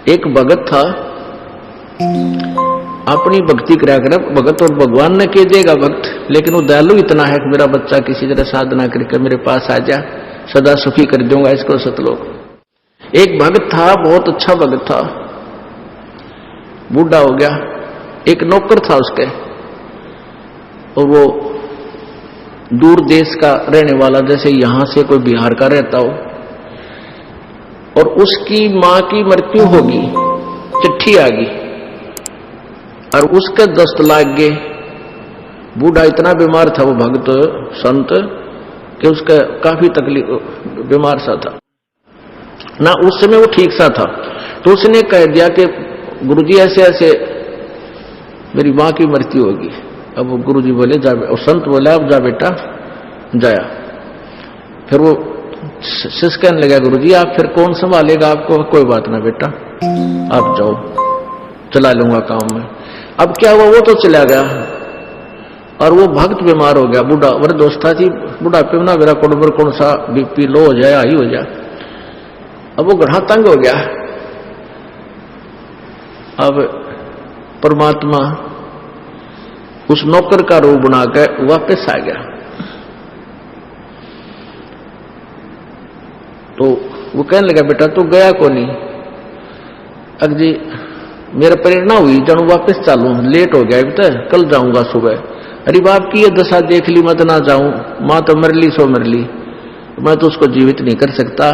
एक भगत था, अपनी भक्ति करा कर भगत, और भगवान ने कह देगा भक्त, लेकिन वो दयालु इतना है कि मेरा बच्चा किसी तरह साधना करके मेरे पास आ जा, सदा सुखी कर दूंगा इसको सतलोक। एक भगत था, बहुत अच्छा भगत था, बूढ़ा हो गया। एक नौकर था उसके, और वो दूर देश का रहने वाला, जैसे यहां से कोई बिहार का रहता हो, और उसकी मां की मृत्यु होगी, चिट्ठी आ गई और उसके दस्त लाग गए। बूढ़ा इतना बीमार था वो भक्त संत कि उसका काफी तकलीफ, बीमार सा था ना, उस समय वो ठीक सा था। तो उसने कह दिया कि गुरुजी ऐसे ऐसे मेरी मां की मृत्यु होगी। अब वो गुरुजी बोले जा, और संत बोला अब जा बेटा, जाया। फिर वो शिष्य कहने लगा गुरुजी आप फिर कौन संभालेगा आपको? कोई बात ना बेटा, आप जाओ, चला लूंगा काम में। अब क्या हुआ, वो तो चला गया और वो भक्त बीमार हो गया। बूढ़ा वृद्धावस्था थी, बुढ़ापे में ना मेरा कौन सा बीपी लो हो जाए, हाई हो जाए। अब वो गढ़ा तंग हो गया। अब परमात्मा उस नौकर का रूप बनाकर वापस आ गया। तो वो कहने लगा बेटा तू गया को नहीं? अग जी मेरा प्रेरणा हुई जब वापस चालू, लेट हो गया बेटा, कल जाऊंगा सुबह। अरे बाप की ये दशा देख ली, मत ना जाऊं, मां तो मर ली सो मर ली, मैं तो उसको जीवित नहीं कर सकता।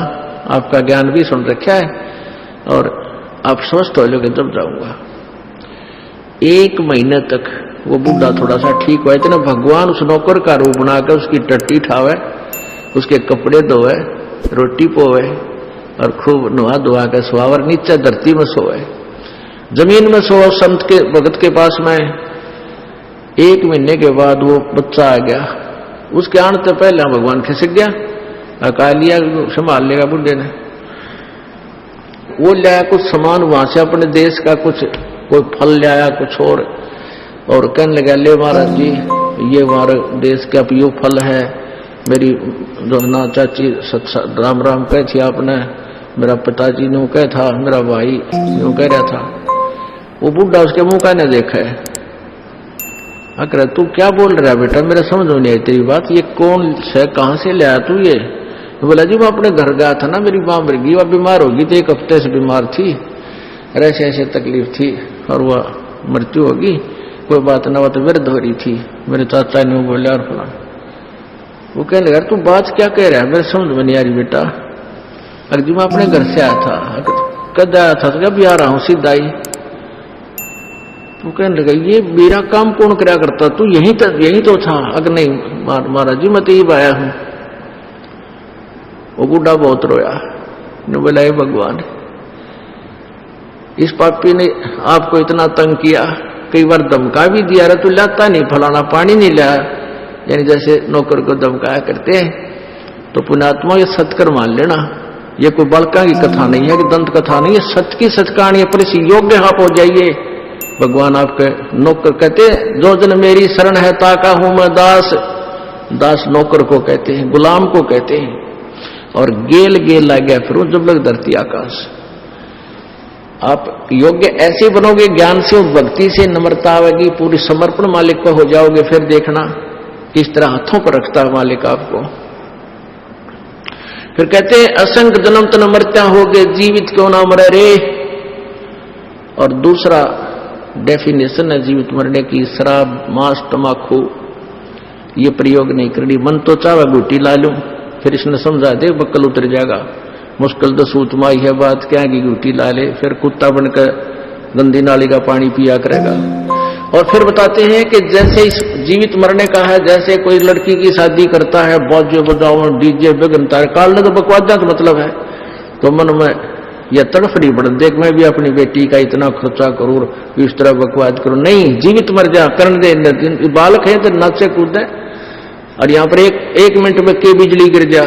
आपका ज्ञान भी सुन रखा है और आप स्वस्थ हो लोगे जब जाऊंगा। 1 महीने तक वो बूढ़ा थोड़ा सा ठीक हुआ। इतना भगवान उस नौकर का रूप बनाकर उसकी टट्टी ठावे, उसके कपड़े धोए, रोटी पोवे और खूब नुहा धुआ के सुहावर नीचे धरती में सोए, जमीन में सोए संत के भगत के पास में। 1 महीने के बाद वो बच्चा आ गया। उसके आने से पहले भगवान खिसक गया, अका लिया, संभाल लेगा बुढ़े ने। वो लाया कुछ सामान वहां से अपने देश का, कुछ कोई फल लाया कुछ और कहने लगा ले महाराज जी ये हमारे देश का यो फल है। मेरी जो ना चाची राम राम कह थी आपने, मेरा पिताजी ने कह था, मेरा भाई यूं कह रहा था। वो बुढ़ा उसके मुंह का न देखा है। अगर तू क्या बोल रहा है बेटा, मेरा समझ में नहीं आई तेरी बात, ये कौन है, कहां से ले आया तू ये? बोला जी मैं अपने घर गया था ना, मेरी मां मर गई, वह बीमार होगी तो 1 हफ्ते से बीमार थी, ऐसे ऐसे तकलीफ थी और वह मृत्यु होगी। कोई बात ना, वह तो वृद्ध हो रही थी, मेरे चाचा ने बोला और फला। वो कहने लगा तू बात क्या कह रहा है, मेरे समझ में नहीं आ रही बेटा। अगर जी मैं अपने घर से आया था। कद आया था? तो जब आ रहा हूं सीधा ही। वो कहने लगा ये मेरा काम कौन क्या करता, तू यही तो था? अगर नहीं महाराज जी मैं तो ये आया हूं। वो बूढ़ा बहुत रोया, ने बोला हे भगवान इस पापी ने आपको इतना तंग किया, कई बार धमका भी दिया, रहा तू लाता नहीं, फलाना पानी नहीं लाया, यानी जैसे नौकर को धमकाया करते हैं। तो पुण्यात्मा ये सत्कर मान लेना, ये कोई बालका की कथा नहीं है कि दंत कथा नहीं है, सत्य की सच कहानी है। पर इस योग्य आप हो जाइए। भगवान आपके नौकर कहते जो जन मेरी शरण है ताका हूं मैं दास। दास नौकर को कहते हैं, गुलाम को कहते हैं। और गेल गेल लग गया फिर जब लग धरती आकाश। आप योग्य ऐसे बनोगे, ज्ञान से, भक्ति से, नम्रता आवेगी, पूरी समर्पण मालिक को हो जाओगे, फिर देखना किस तरह हाथों पर रखता है मालिक आपको। फिर कहते हैं असंख्य जन्म तन मरत्या हो गए, जीवित क्यों ना मरे रे। और दूसरा डेफिनेशन है जीवित मरने की, शराब मांस तमाकू ये प्रयोग नहीं करनी। मन तो चाहे गुटी ला लूं, फिर इसने समझा दे बक्कल उतर जाएगा, मुश्किल तो सूत माई है बात क्या की गुटी ला ले, फिर कुत्ता बनकर गंदी नाली का पानी पिया करेगा। और फिर बताते हैं कि जैसे इस जीवित मरने का है, जैसे कोई लड़की की शादी करता है, बाजे बजाओ डीजे बेगनता है, कालने तो बकवादा का मतलब है। तो मन में यह तड़फड़ी बढ़, देख मैं भी अपनी बेटी का इतना खर्चा करूं, इस तरह बकवाद करूं, नहीं जीवित मर जा, करण दे, बालक है तो नाचे कूदे। और यहां पर एक मिनट में के बिजली गिर जा,